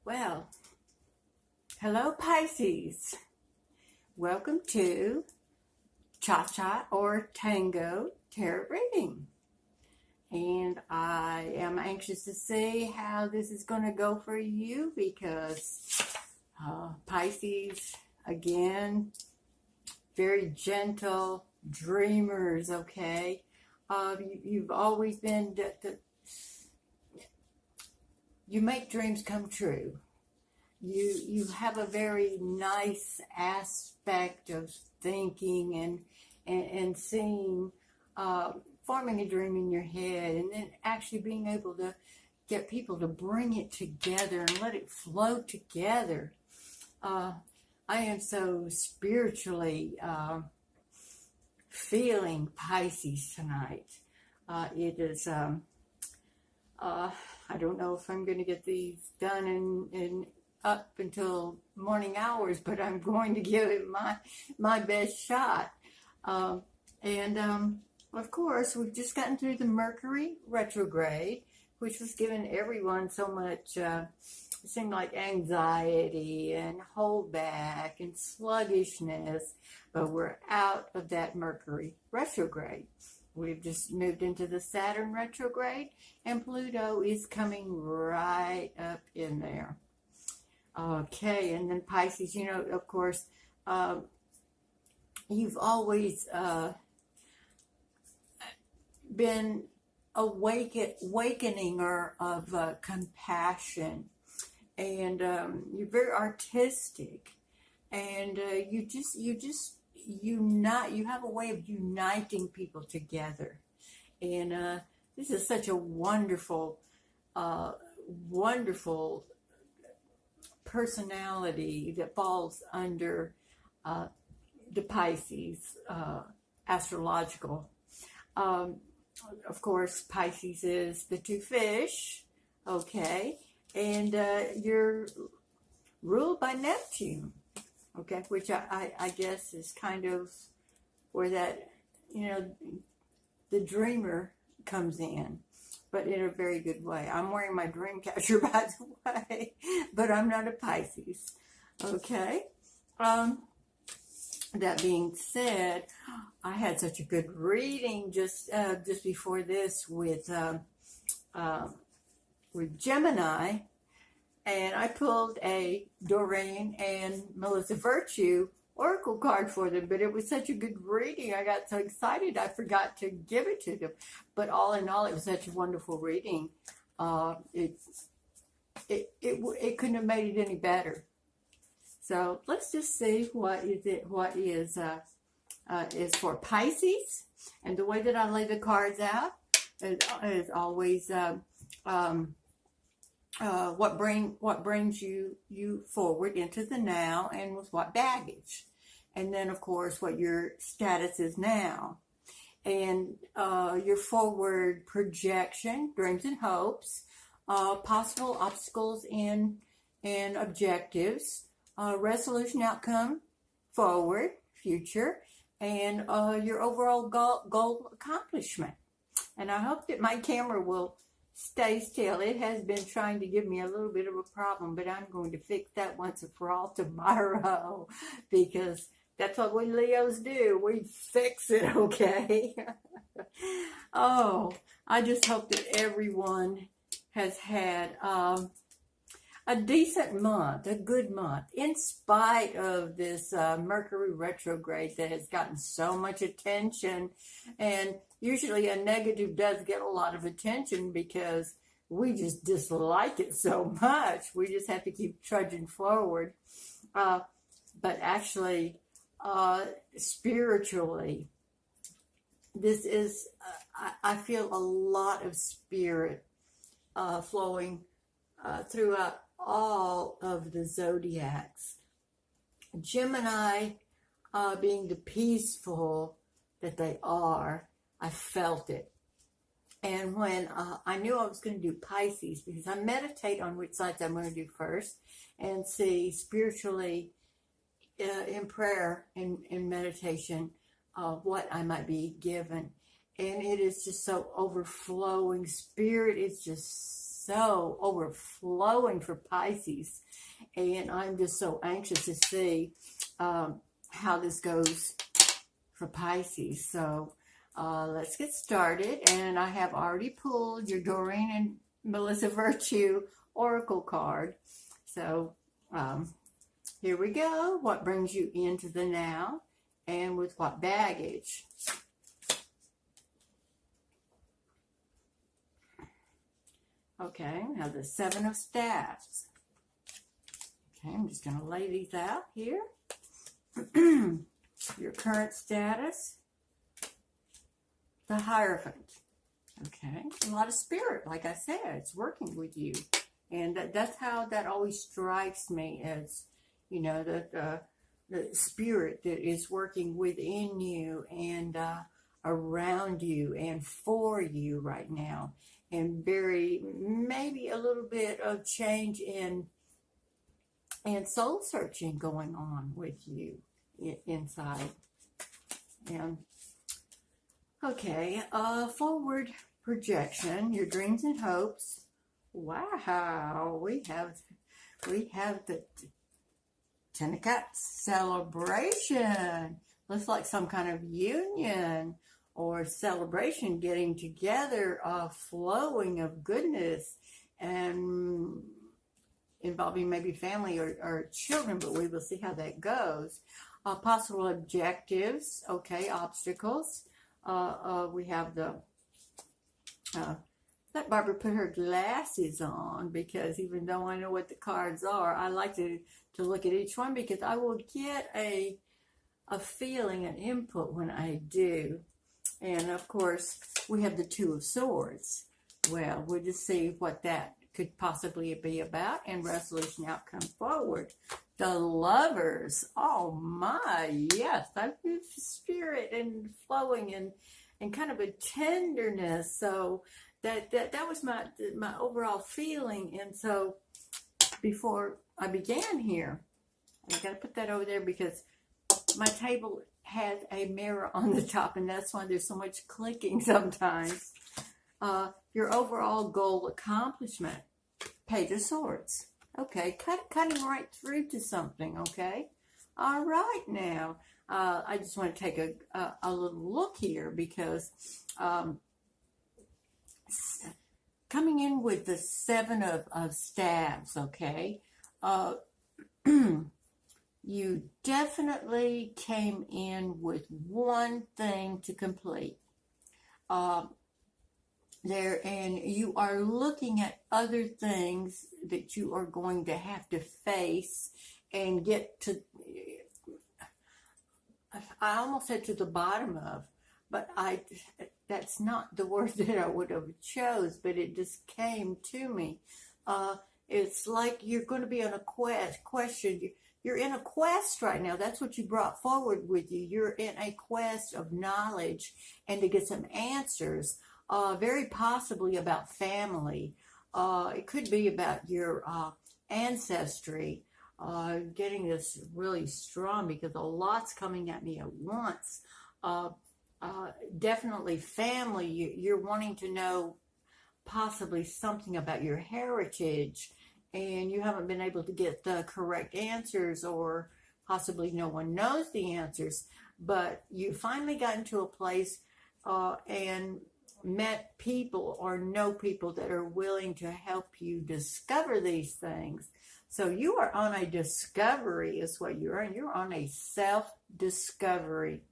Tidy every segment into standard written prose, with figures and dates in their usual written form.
Well, hello Pisces. Welcome to Cha-Cha or Tango Tarot Reading. And I am anxious to see how this is going to go for you because Pisces, again, very gentle dreamers, okay? You've always been, you make dreams come true. You have a very nice aspect of thinking and seeing, forming a dream in your head, and then actually being able to get people to bring it together and let it flow together. I am so spiritually feeling Pisces tonight. It is, I don't know if I'm going to get these done in up until morning hours, but I'm going to give it my best shot. Of course, we've just gotten through the Mercury retrograde, which was giving everyone so much, it seemed like anxiety and holdback and sluggishness, but we're out of that Mercury retrograde. We've just moved into the Saturn retrograde, and Pluto is coming right up in there. Okay, and then Pisces, of course, you've always been awakening of compassion, and you're very artistic, and you have a way of uniting people together, and this is such a wonderful personality that falls under the Pisces astrological. Of course, Pisces is the two fish, okay, and you're ruled by Neptune, okay, which I guess is kind of where that, the dreamer comes in, but in a very good way. I'm wearing my dream catcher, by the way, but I'm not a Pisces, okay. That being said, I had such a good reading just before this with Gemini, and I pulled a Doreen and Melissa Virtue oracle card for them, but it was such a good reading. I got so excited I forgot to give it to them. But all in all, it was such a wonderful reading. It couldn't have made it any better. So let's just see what is for Pisces. And the way that I lay the cards out is always what brings you forward into the now, and with what baggage, and then of course what your status is now, and your forward projection, dreams and hopes, possible obstacles and objectives, resolution, outcome, forward, future, and your overall goal accomplishment. And I hope that my camera will stay still. It has been trying to give me a little bit of a problem, but I'm going to fix that once and for all tomorrow, because that's what we Leos do. We fix it, okay? Oh, I just hope that everyone has had a decent month, a good month, in spite of this Mercury retrograde that has gotten so much attention. And usually a negative does get a lot of attention because we just dislike it so much. We just have to keep trudging forward. But actually, spiritually, this is, I feel a lot of spirit flowing throughout all of the zodiacs. Gemini, being the peaceful that they are, I felt it. And when I knew I was going to do Pisces, because I meditate on which sides I'm going to do first, and see spiritually in prayer and in meditation what I might be given. And it is just so overflowing. Spirit is just so overflowing for Pisces. And I'm just so anxious to see how this goes for Pisces. So let's get started. And I have already pulled your Doreen and Melissa Virtue Oracle card. So here we go. What brings you into the now and with what baggage? Okay, now the Seven of Staffs. Okay, I'm just going to lay these out here. Your current status. The Hierophant. Okay, a lot of spirit, like I said, it's working with you. And that's how that always strikes me, as, you know, the spirit that is working within you and around you and for you right now. And maybe a little bit of change and soul searching going on with you inside. And okay, forward projection, your dreams and hopes. Wow, we have the Ten of Cups, celebration. Looks like some kind of union or celebration, getting together, flowing of goodness, and involving maybe family or children, but we will see how that goes. Possible objectives, okay, obstacles. We have let Barbara put her glasses on, because even though I know what the cards are, I like to look at each one, because I will get a feeling, an input when I do. And of course, we have the Two of Swords. Well, we'll just see what that could possibly be about, and resolution, outcome, forward. The Lovers. Oh my, yes, I feel spirit and flowing and kind of a tenderness. So that was my overall feeling. And so before I began here, I got to put that over there because my table has a mirror on the top, and that's why there's so much clicking sometimes. Your overall goal accomplishment. Page of Swords. Okay, cutting right through to something, okay? All right, now, I just want to take a little look here, because coming in with the Seven of Staves, okay? You definitely came in with one thing to complete. And you are looking at other things that you are going to have to face and get to, I almost said to the bottom of, but that's not the word that I would have chose, but it just came to me. It's like you're going to be on a question. You're in a quest right now. That's what you brought forward with you. You're in a quest of knowledge and to get some answers, very possibly about family. It could be about your ancestry. Getting this really strong, because a lot's coming at me at once. Definitely family. You're wanting to know possibly something about your heritage, and you haven't been able to get the correct answers, or possibly no one knows the answers, but you finally got into a place and met people or know people that are willing to help you discover these things. So you are on a discovery is what you're on. You're on a self-discovery.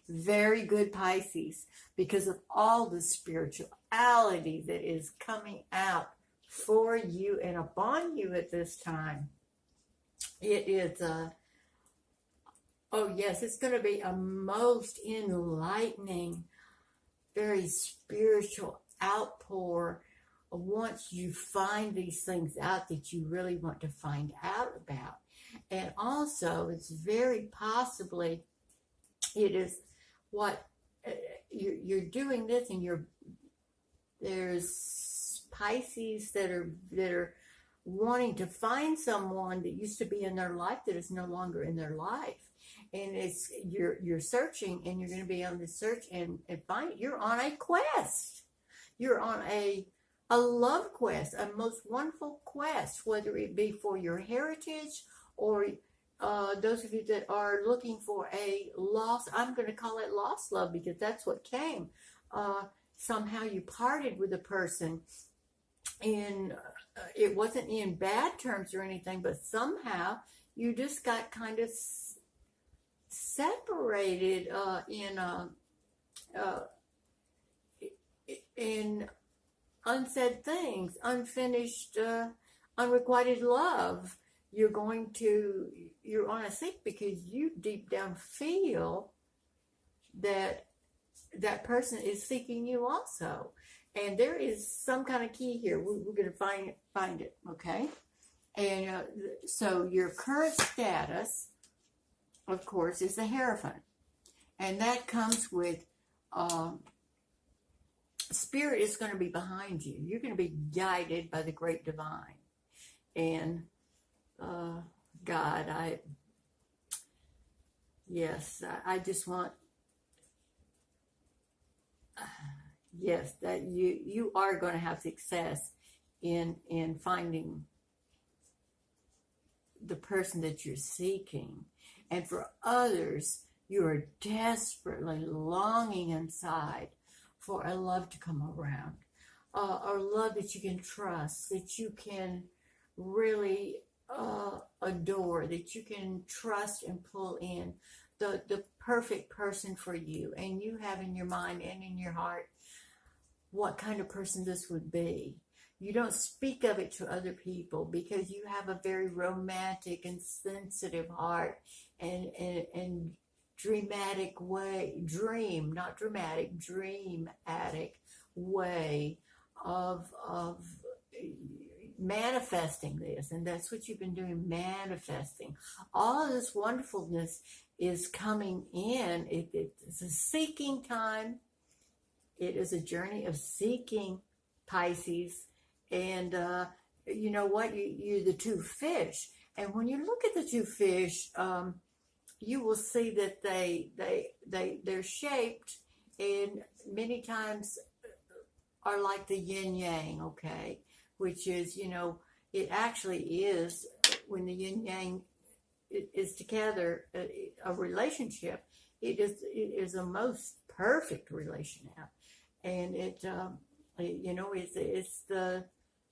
Very good, Pisces, because of all the spirituality that is coming out for you and upon you at this time. It is oh yes, it's going to be a most enlightening, very spiritual outpour once you find these things out that you really want to find out about. And also, it's very possibly, it is what you're doing this, and there's Pisces that are wanting to find someone that used to be in their life that is no longer in their life. And it's you're searching, and you're going to be on the search and find it. You're on a quest. You're on a a love quest, a most wonderful quest, whether it be for your heritage or those of you that are looking for a lost, I'm going to call it lost love because that's what came. Somehow you parted with a person and it wasn't in bad terms or anything, but somehow you just got kind of separated in unsaid things, unfinished, unrequited love. You're on a seek because you deep down feel that that person is seeking you also. And there is some kind of key here. We're going to find it, okay? And so your current status, of course, is the Hierophant. And that comes with Spirit is going to be behind you. You're going to be guided by the Great Divine. And God, I just want, yes, that you are going to have success in finding the person that you're seeking. And for others, you are desperately longing inside for a love to come around, or love that you can trust, that you can really adore, that you can trust and pull in the perfect person for you. And you have in your mind and in your heart what kind of person this would be. You don't speak of it to other people because you have a very romantic and sensitive heart and dramatic way, dream addict way of manifesting this. And that's what you've been doing, manifesting. All of this wonderfulness is coming in. It's a seeking time. It is a journey of seeking, Pisces. And you know what? You're the two fish. And when you look at the two fish, you will see that they're shaped and many times are like the yin yang, okay? Which is, it actually is, when the yin yang is together, a relationship, it is a most perfect relationship. And it's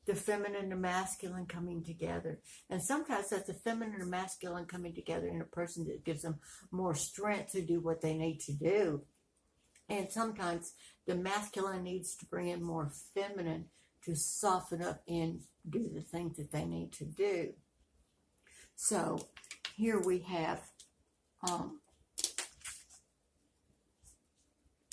the feminine and the masculine coming together. And sometimes that's the feminine and masculine coming together in a person that gives them more strength to do what they need to do. And sometimes the masculine needs to bring in more feminine to soften up and do the things that they need to do. So here we have,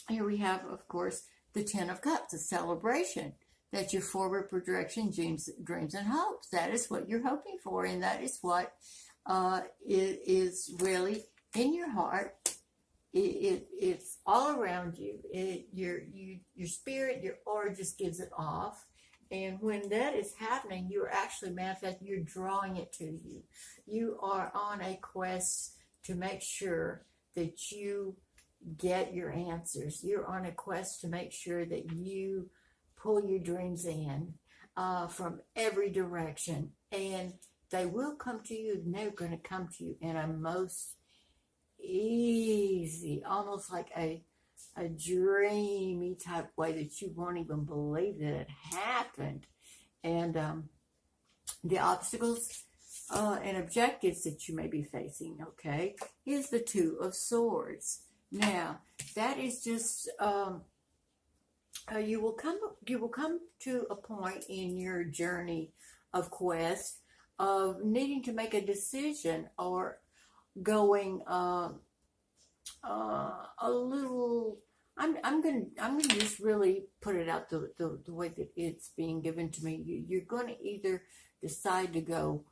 of course, the Ten of Cups, a celebration. That's your forward projection, dreams and hopes. That is what you're hoping for, and that is what is really in your heart. It's all around you. Your spirit, your aura just gives it off. And when that is happening, you're actually manifesting, you're drawing it to you. You are on a quest to make sure that you get your answers. You're on a quest to make sure that you pull your dreams in from every direction. And they will come to you, and they're going to come to you in a most easy, almost like a dreamy type way that you won't even believe that it happened. And the obstacles and objectives that you may be facing, okay, is the Two of Swords. Now, that is just you will come to a point in your journey of quest of needing to make a decision or going a little. I'm gonna just really put it out the way that it's being given to me. You're going to either decide to go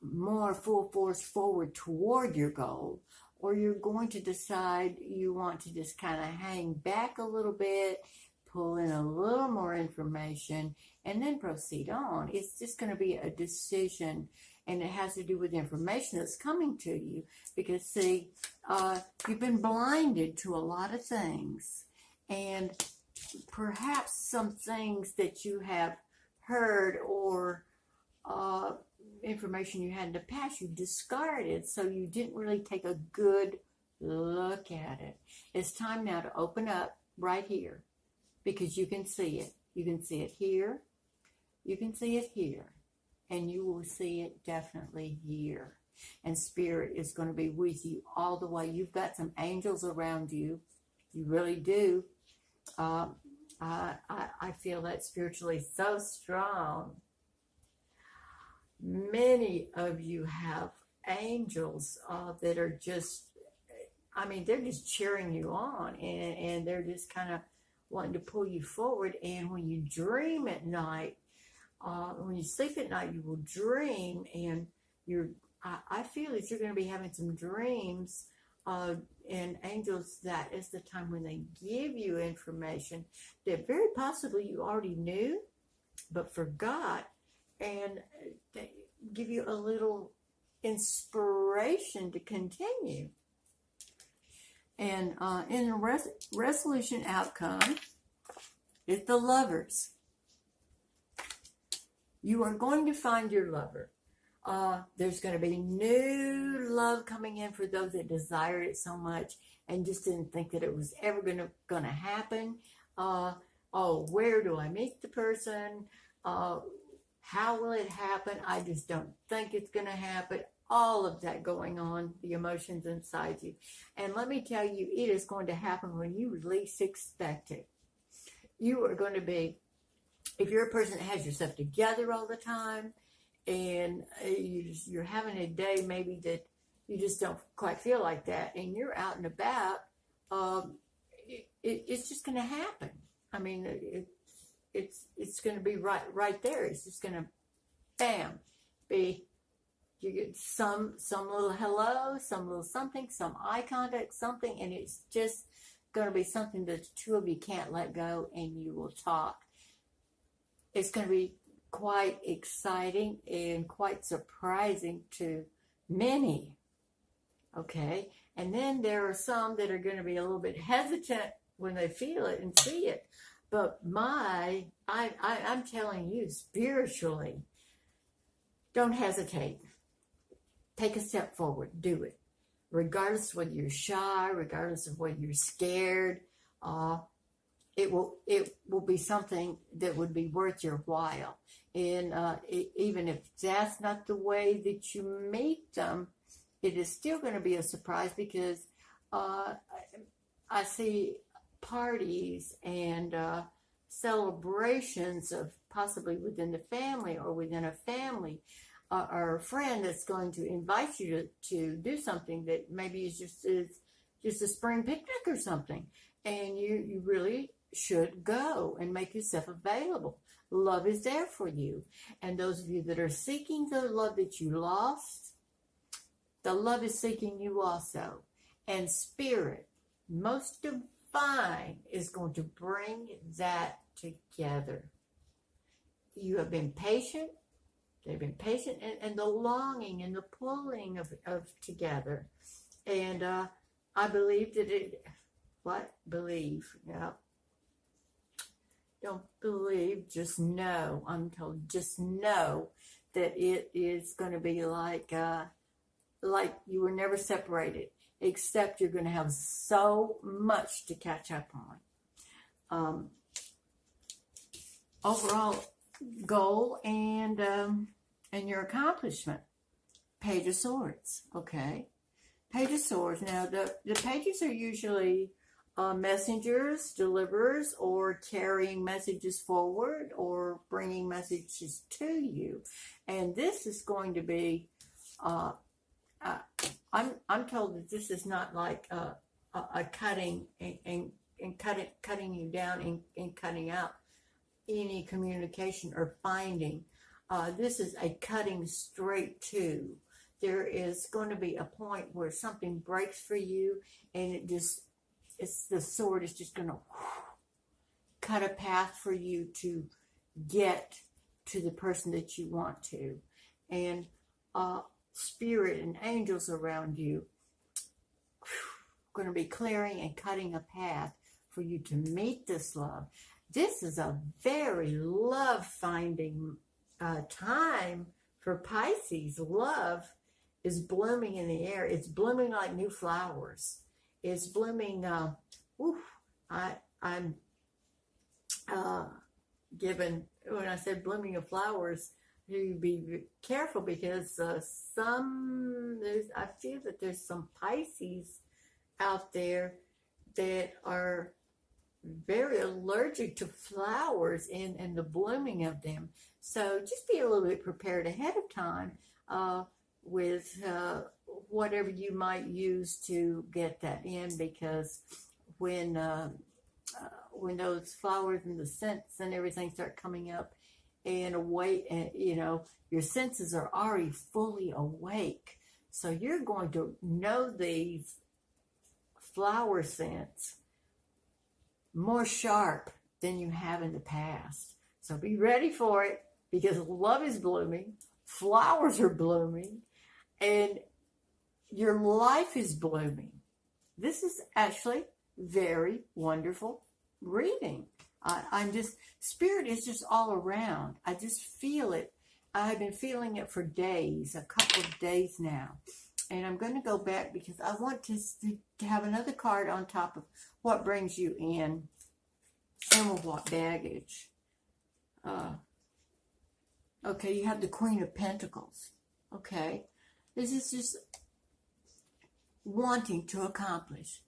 more full force forward toward your goal, or you're going to decide you want to just kind of hang back a little bit, pull in a little more information, and then proceed on. It's just going to be a decision, and it has to do with the information that's coming to you. Because, see, you've been blinded to a lot of things, and perhaps some things that you have heard or information you had in the past you discarded, so you didn't really take a good look at it. It's time now to open up right here, because you can see it. You can see it here, you can see it here, and you will see it definitely here. And Spirit is going to be with you all the way. You've got some angels around you. You really do. I feel that spiritually so strong. Many of you have angels that are just, I mean, they're just cheering you on, and they're just kind of wanting to pull you forward. And when you dream at night, when you sleep at night, you will dream, and I feel that you're going to be having some dreams, and angels, that is the time when they give you information that very possibly you already knew but forgot, and they give you a little inspiration to continue. And in the resolution outcome, it's the Lovers. You are going to find your lover. There's going to be new love coming in for those that desired it so much and just didn't think that it was ever going to happen. Where do I meet the person? How will it happen? I just don't think it's going to happen. All of that going on, the emotions inside you. And let me tell you, it is going to happen when you least expect it. You are going to be, if you're a person that has yourself together all the time, and you're having a day maybe that you just don't quite feel like that, and you're out and about, it's just going to happen. I mean, it's going to be right there. It's just going to, bam, be, you get some little hello, some little something, some eye contact, something, and it's just going to be something that the two of you can't let go, and you will talk. It's going to be quite exciting and quite surprising to many. Okay, and then there are some that are going to be a little bit hesitant when they feel it and see it. But I'm telling you, spiritually, don't hesitate. Take a step forward. Do it, regardless of whether you're shy, regardless of whether you're scared. It will be something that would be worth your while. And even if that's not the way that you meet them, it is still going to be a surprise, because I see parties and celebrations of possibly within the family or within a family, or a friend that's going to invite you to do something that maybe is just a spring picnic or something, and you really should go and make yourself available. Love is there for you. And those of you that are seeking the love that you lost, the love is seeking you also. And Spirit, most divine, is going to bring that together. You have been patient. They've been patient, and the longing and the pulling of together. And I believe that don't believe, just know. I'm told, just know that it is going to be like you were never separated, except you're going to have so much to catch up on. Overall goal and your accomplishment. Page of Swords. Okay, Page of Swords. Now the pages are usually messengers, deliverers, or carrying messages forward or bringing messages to you. And this is going to be, I'm told that this is not like a cutting and cutting you down and cutting out any communication or finding. This is a cutting straight to. There is going to be a point where something breaks for you, and the sword is just going to cut a path for you to get to the person that you want to. And Spirit and angels around you going to be clearing and cutting a path for you to meet this love. This is a very love-finding time for Pisces. Love is blooming in the air. It's blooming like new flowers. It's blooming. I'm given, when I said blooming of flowers, you be careful because I feel that there's some Pisces out there that are very allergic to flowers and the blooming of them. So just be a little bit prepared ahead of time with whatever you might use to get that in, because when those flowers and the scents and everything start coming up and awake, and your senses are already fully awake, so you're going to know these flower scents more sharp than you have in the past. So be ready for it, because love is blooming, flowers are blooming, and your life is blooming. This is actually very wonderful reading. Spirit is just all around. I just feel it. I've been feeling it for days, a couple of days now. And I'm going to go back because I want to have another card on top of what brings you in and with what baggage. Okay, you have the Queen of Pentacles. Okay, this is just wanting to accomplish,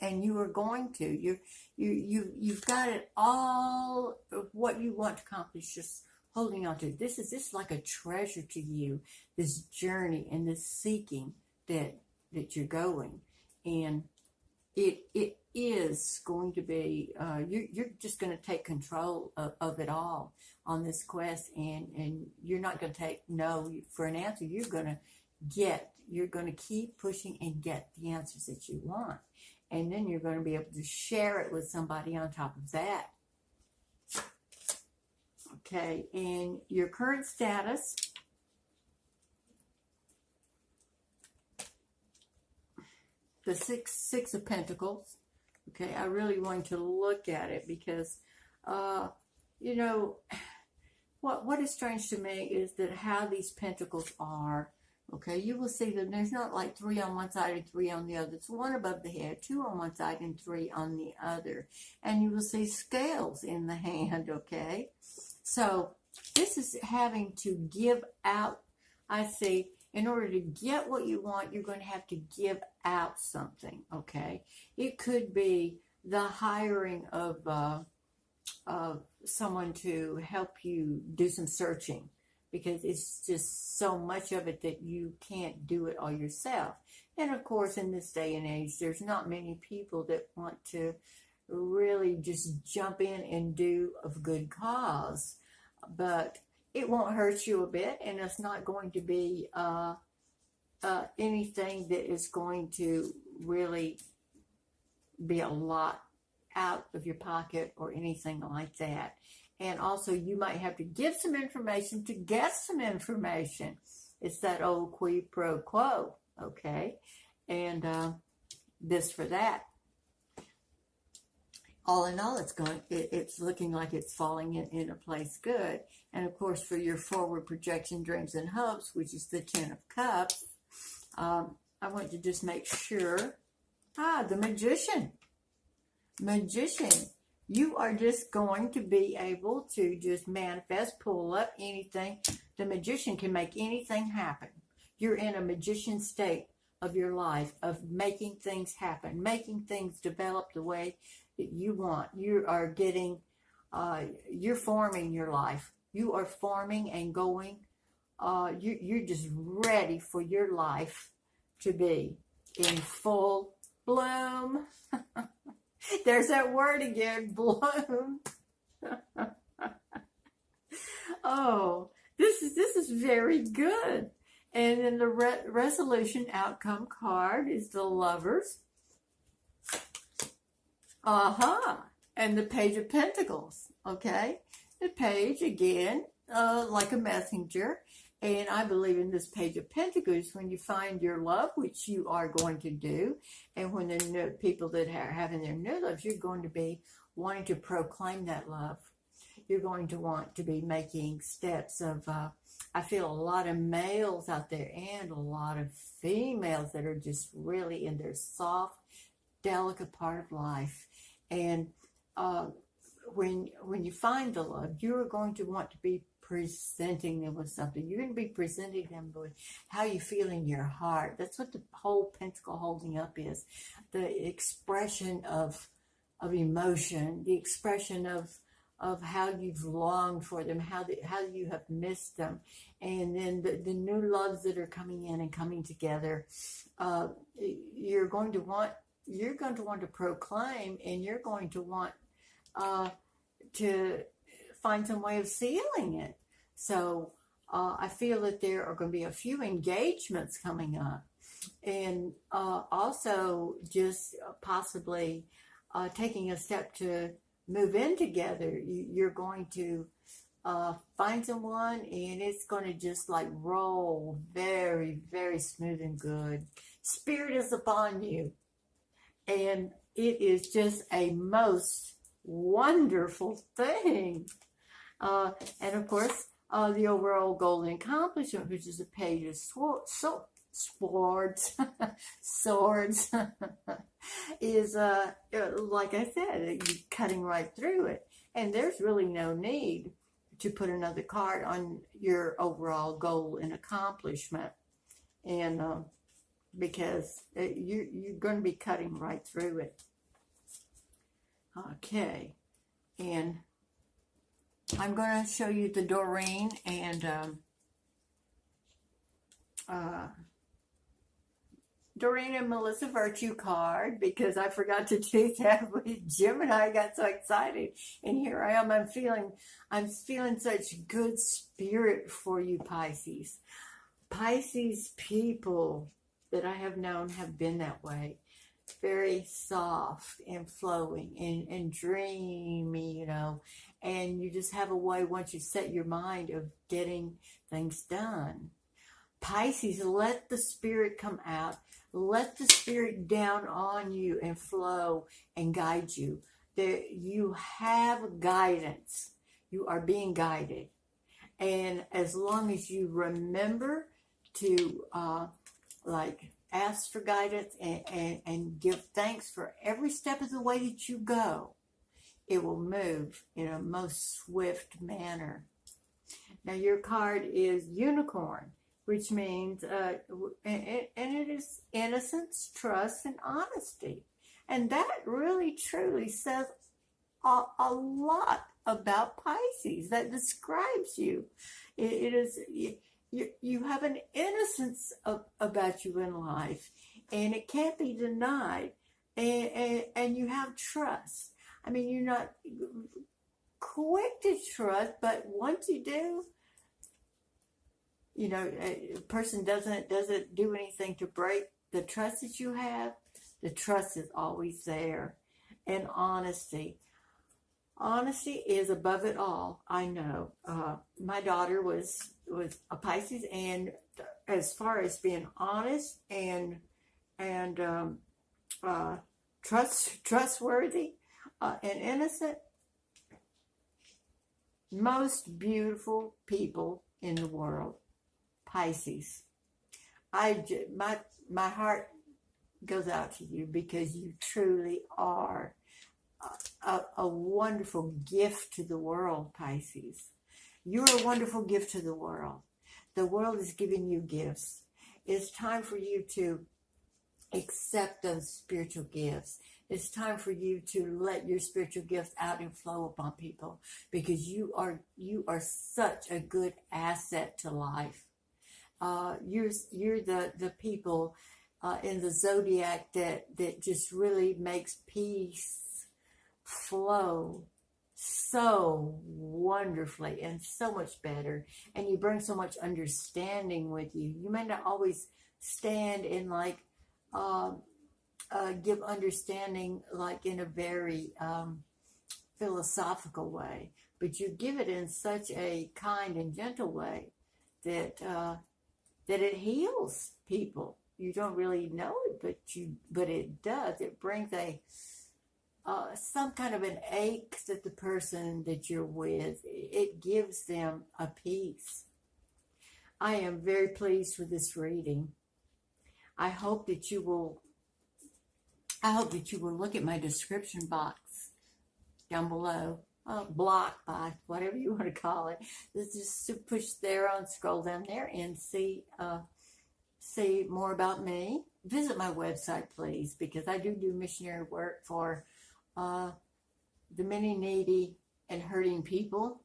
and you are going to. You've got it all of what you want to accomplish. Just holding on to it. This is like a treasure to you. This journey and this seeking that you're going, and it is going to be. You're just going to take control of it all on this quest, and you're not going to take no for an answer. You're going to keep pushing and get the answers that you want. And then you're going to be able to share it with somebody on top of that. Okay, and your current status. The six of Pentacles. Okay, I really want to look at it because, what is strange to me is that how these pentacles are. Okay, you will see that there's not like 3 on one side and 3 on the other. It's 1 above the head, 2 on one side and 3 on the other. And you will see scales in the hand, okay? So this is having to give out. I see, in order to get what you want, you're going to have to give out something, okay? It could be the hiring of someone to help you do some searching, because it's just so much of it that you can't do it all yourself. And of course, in this day and age, there's not many people that want to really just jump in and do of good cause. But it won't hurt you a bit, and it's not going to be anything that is going to really be a lot out of your pocket or anything like that. And also, you might have to give some information to get some information. It's that old quid pro quo, okay? And this for that. All in all, it's looking like it's falling in a place good. And of course, for your forward projection, dreams, and hopes, which is the 10 of Cups, I want to just make sure. The Magician. Magician. You are just going to be able to just manifest, pull up anything. The Magician can make anything happen. You're in a magician state of your life, of making things happen, making things develop the way that you want. You are getting, you're forming your life. You are forming and going. You're just ready for your life to be in full bloom. There's that word again, bloom. Oh, this is very good. And then the resolution outcome card is the Lovers. And the Page of Pentacles. Okay, the Page again, like a messenger, And I believe in this Page of Pentacles, when you find your love, which you are going to do, and when the new people that are having their new loves, you're going to be wanting to proclaim that love. You're going to want to be making steps of, I feel a lot of males out there and a lot of females that are just really in their soft, delicate part of life. And when you find the love, you are going to want to be presenting them with something. You're going to be presenting them with how you feel in your heart. That's what the whole pentacle holding up is. The expression of emotion, the expression of how you've longed for them, how you have missed them, and then the new loves that are coming in and coming together. You're going to want to proclaim, and you're going to want to find some way of sealing it. So I feel that there are going to be a few engagements coming up, and also just possibly taking a step to move in together. You're going to find someone, and it's going to just like roll very, very smooth and good. Spirit is upon you, and it is just a most wonderful thing. And of course, the overall goal and accomplishment, which is a Page of Swords, swords, is, like I said, cutting right through it. And there's really no need to put another card on your overall goal and accomplishment. And because you're going to be cutting right through it. Okay. And I'm going to show you the Doreen and Doreen and Melissa Virtue card, because I forgot to do that with Jim, and I got so excited. And here I am. I'm feeling such good spirit for you, Pisces. Pisces people that I have known have been that way. Very soft and flowing and dreamy, you know, and you just have a way, once you set your mind, of getting things done. Pisces, let the spirit come out. Let the spirit down on you and flow and guide you. You have guidance. You are being guided. And as long as you remember to ask for guidance and give thanks for every step of the way that you go, it will move in a most swift manner. Now your card is Unicorn, which means, and it is innocence, trust, and honesty. And that really, truly says a lot about Pisces. That describes you. It is, you have an innocence about you in life, and it can't be denied. And you have trust. I mean, you're not quick to trust, but once you do, you know, a person doesn't do anything to break the trust that you have. The trust is always there. And honesty. Honesty is above it all. I know. My daughter was a Pisces, and as far as being honest and trustworthy and innocent, most beautiful people in the world. Pisces. My heart goes out to you, because you truly are a wonderful gift to the world, Pisces. You're a wonderful gift to the world. The world is giving you gifts. It's time for you to accept those spiritual gifts. It's time for you to let your spiritual gifts out and flow upon people, because you are such a good asset to life. You're the people in the zodiac that just really makes peace flow so wonderfully and so much better. And you bring so much understanding with you. You may not always stand and give understanding like in a very philosophical way, but you give it in such a kind and gentle way that it heals people. You don't really know it, but it does. It brings some kind of an ache to the person that you're with. It gives them a peace. I am very pleased with this reading. I hope that you will look at my description box down below, block box, whatever you want to call it. Just to push there on, scroll down there and see more about me. Visit my website, please, because I do missionary work for the many needy and hurting people.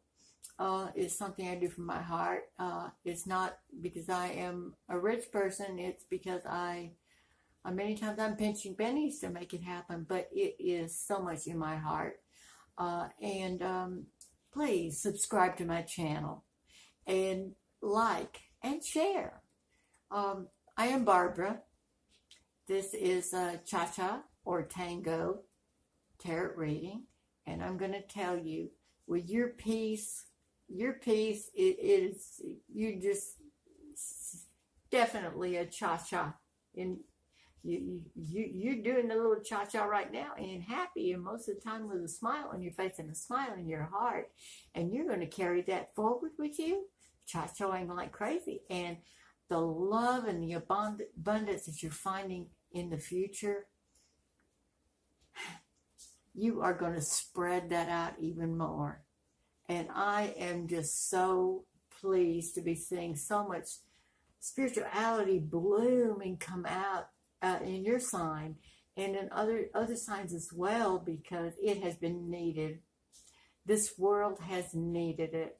It's something I do from my heart. It's not because I am a rich person. It's because many times I'm pinching pennies to make it happen, but it is so much in my heart. And please subscribe to my channel and like and share. I am Barbara. This is Cha-Cha or Tango Tarot Reading, and I'm going to tell you, with your peace, you're definitely a cha-cha. And you're doing a little cha-cha right now and happy, and most of the time with a smile on your face and a smile in your heart. And you're going to carry that forward with you, cha-chaing like crazy. And the love and the abundance that you're finding in the future, you are going to spread that out even more. And I am just so pleased to be seeing so much spirituality bloom and come out in your sign and in other signs as well, because it has been needed. This world has needed it.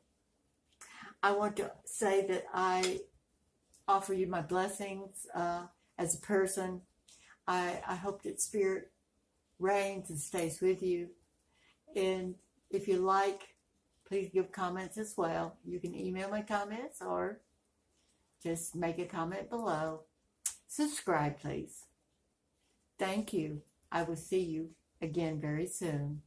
I want to say that I offer you my blessings as a person. I hope that Spirit reigns and stays with you. And if you like, please give comments as well. You can email my comments or just make a comment below. Subscribe, please. Thank you. I will see you again very soon.